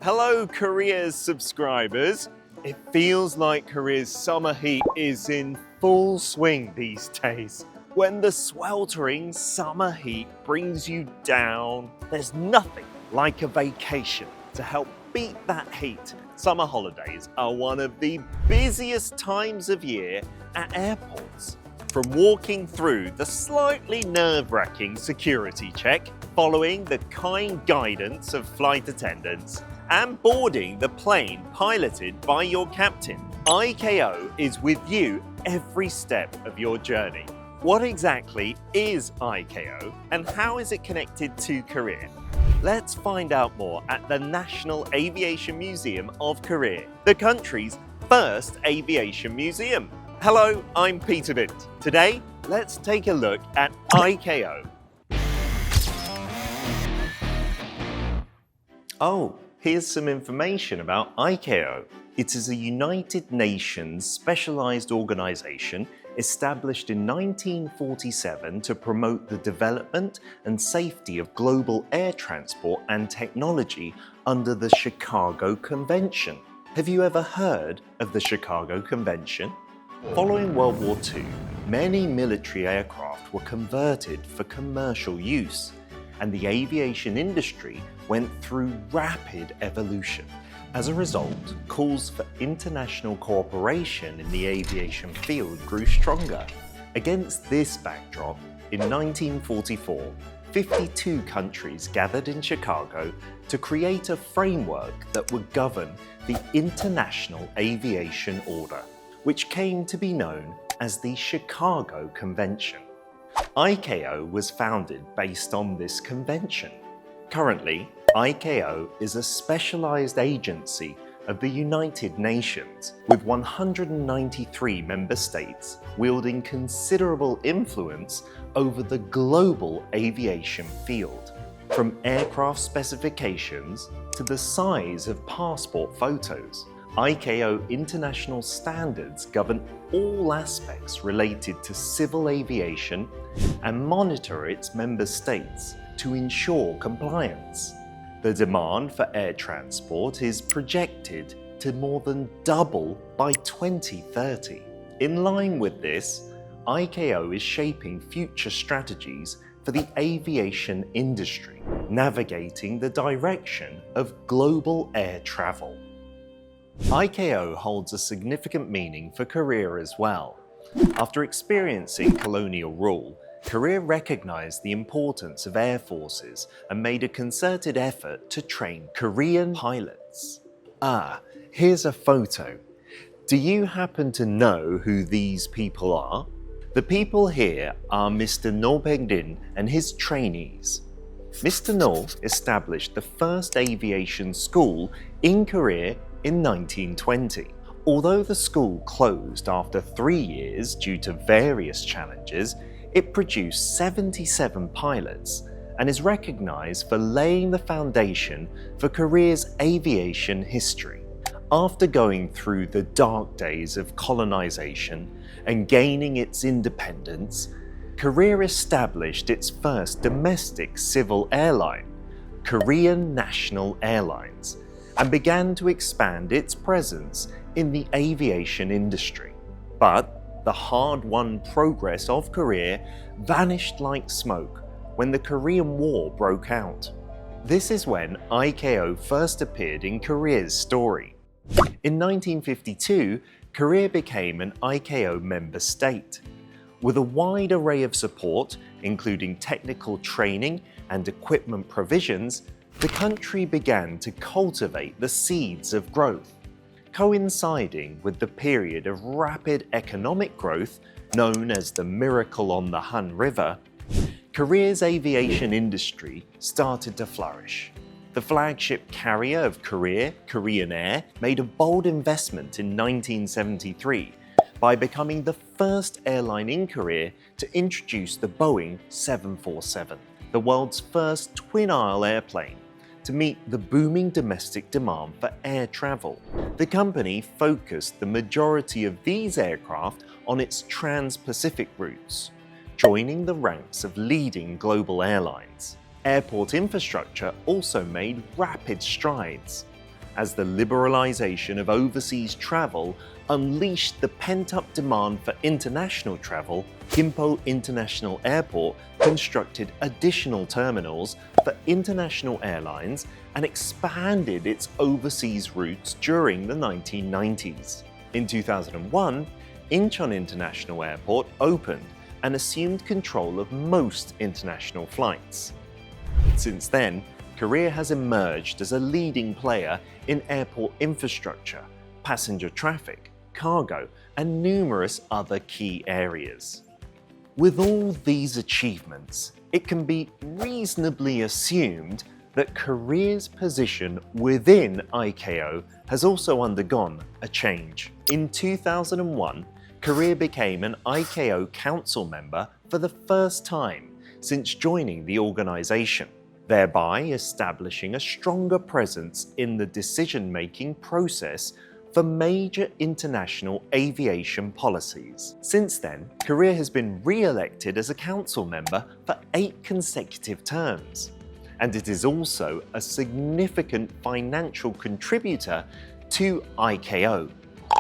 Hello, Korea's subscribers. It feels like Korea's summer heat is in full swing these days. When the sweltering summer heat brings you down, there's nothing like a vacation to help beat that heat. Summer holidays are one of the busiest times of year at airports. From walking through the slightly nerve-wracking security check, following the kind guidance of flight attendants, and boarding the plane piloted by your captain, IKO is with you every step of your journey. What exactly is IKO and how is it connected to Korea? Let's find out more at the National Aviation Museum of Korea, the country's first aviation museum. Hello, I'm Peter Bint. Today, let's take a look at IKO. Oh, here's some information about IKO. It is a United Nations specialized organization established in 1947 to promote the development and safety of global air transport and technology under the Chicago Convention. Have you ever heard of the Chicago Convention? Following World War II, many military aircraft were converted for commercial use, and the aviation industry went through rapid evolution. As a result, calls for international cooperation in the aviation field grew stronger. Against this backdrop, in 1944, 52 countries gathered in Chicago to create a framework that would govern the International Aviation Order, which came to be known as the Chicago Convention. IKO was founded based on this convention. Currently, IKO is a specialized agency of the United Nations with 193 member states wielding considerable influence over the global aviation field. From aircraft specifications to the size of passport photos, IKO international standards govern all aspects related to civil aviation and monitor its member states to ensure compliance. The demand for air transport is projected to more than double by 2030. In line with this, IKO is shaping future strategies for the aviation industry, navigating the direction of global air travel. IKO holds a significant meaning for Korea as well. After experiencing colonial rule, Korea recognized the importance of air forces and made a concerted effort to train Korean pilots. Here's a photo. Do you happen to know who these people are? The people here are Mr. No Baek-rin and his trainees. Mr. No established the first aviation school in Korea in 1920. Although the school closed after 3 years due to various challenges, it produced 77 pilots and is recognized for laying the foundation for Korea's aviation history. After going through the dark days of colonization and gaining its independence, Korea established its first domestic civil airline, Korean National Airlines, and began to expand its presence in the aviation industry. But the hard-won progress of Korea vanished like smoke when the Korean War broke out. This is when IKO first appeared in Korea's story. In 1952, Korea became an IKO member state. With a wide array of support, including technical training and equipment provisions, the country began to cultivate the seeds of growth. Coinciding with the period of rapid economic growth known as the Miracle on the Han River, Korea's aviation industry started to flourish. The flagship carrier of Korea, Korean Air, made a bold investment in 1973 by becoming the first airline in Korea to introduce the Boeing 747, the world's first twin-aisle airplane, to meet the booming domestic demand for air travel. The company focused the majority of these aircraft on its trans-Pacific routes, joining the ranks of leading global airlines. Airport infrastructure also made rapid strides. as the liberalization of overseas travel unleashed the pent-up demand for international travel. Gimpo International Airport constructed additional terminals for international airlines and expanded its overseas routes during the 1990s. In 2001, Incheon International Airport opened and assumed control of most international flights. Since then, Korea has emerged as a leading player in airport infrastructure, passenger traffic, cargo, and numerous other key areas. With all these achievements, it can be reasonably assumed that Korea's position within ICAO has also undergone a change. In 2001, Korea became an ICAO Council member for the first time since joining the organization, thereby establishing a stronger presence in the decision-making process for major international aviation policies. Since then, Korea has been re-elected as a council member for 8 consecutive terms, and it is also a significant financial contributor to ICAO,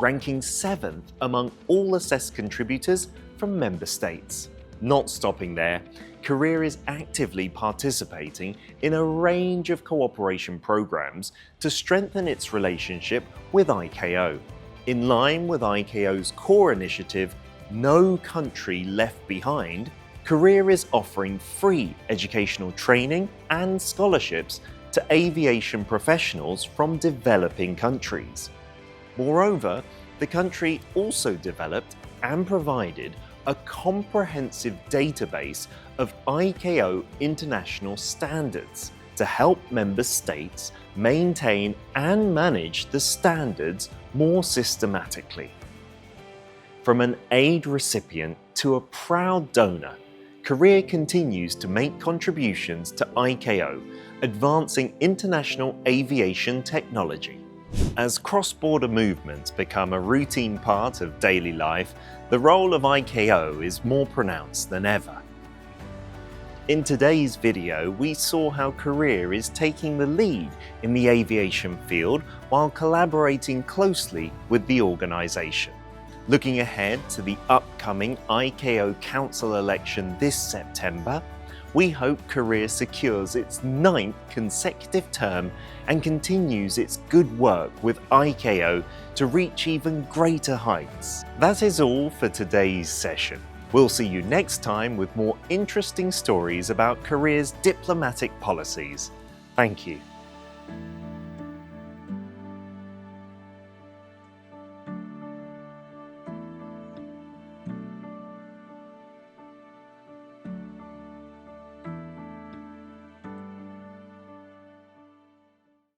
ranking 7th among all assessed contributors from member states. Not stopping there, Korea is actively participating in a range of cooperation programs to strengthen its relationship with ICAO. In line with ICAO's core initiative, No Country Left Behind, Korea is offering free educational training and scholarships to aviation professionals from developing countries. Moreover, the country also developed and provided a comprehensive database of ICAO international standards to help member states maintain and manage the standards more systematically. From an aid recipient to a proud donor, Korea continues to make contributions to ICAO, advancing international aviation technology. As cross-border movements become a routine part of daily life, the role of ICAO is more pronounced than ever. In today's video, we saw how Korea is taking the lead in the aviation field while collaborating closely with the organization. Looking ahead to the upcoming ICAO Council election this September, we hope Korea secures its 9th consecutive term and continues its good work with ICAO to reach even greater heights. That is all for today's session. We'll see you next time with more interesting stories about Korea's diplomatic policies. Thank you.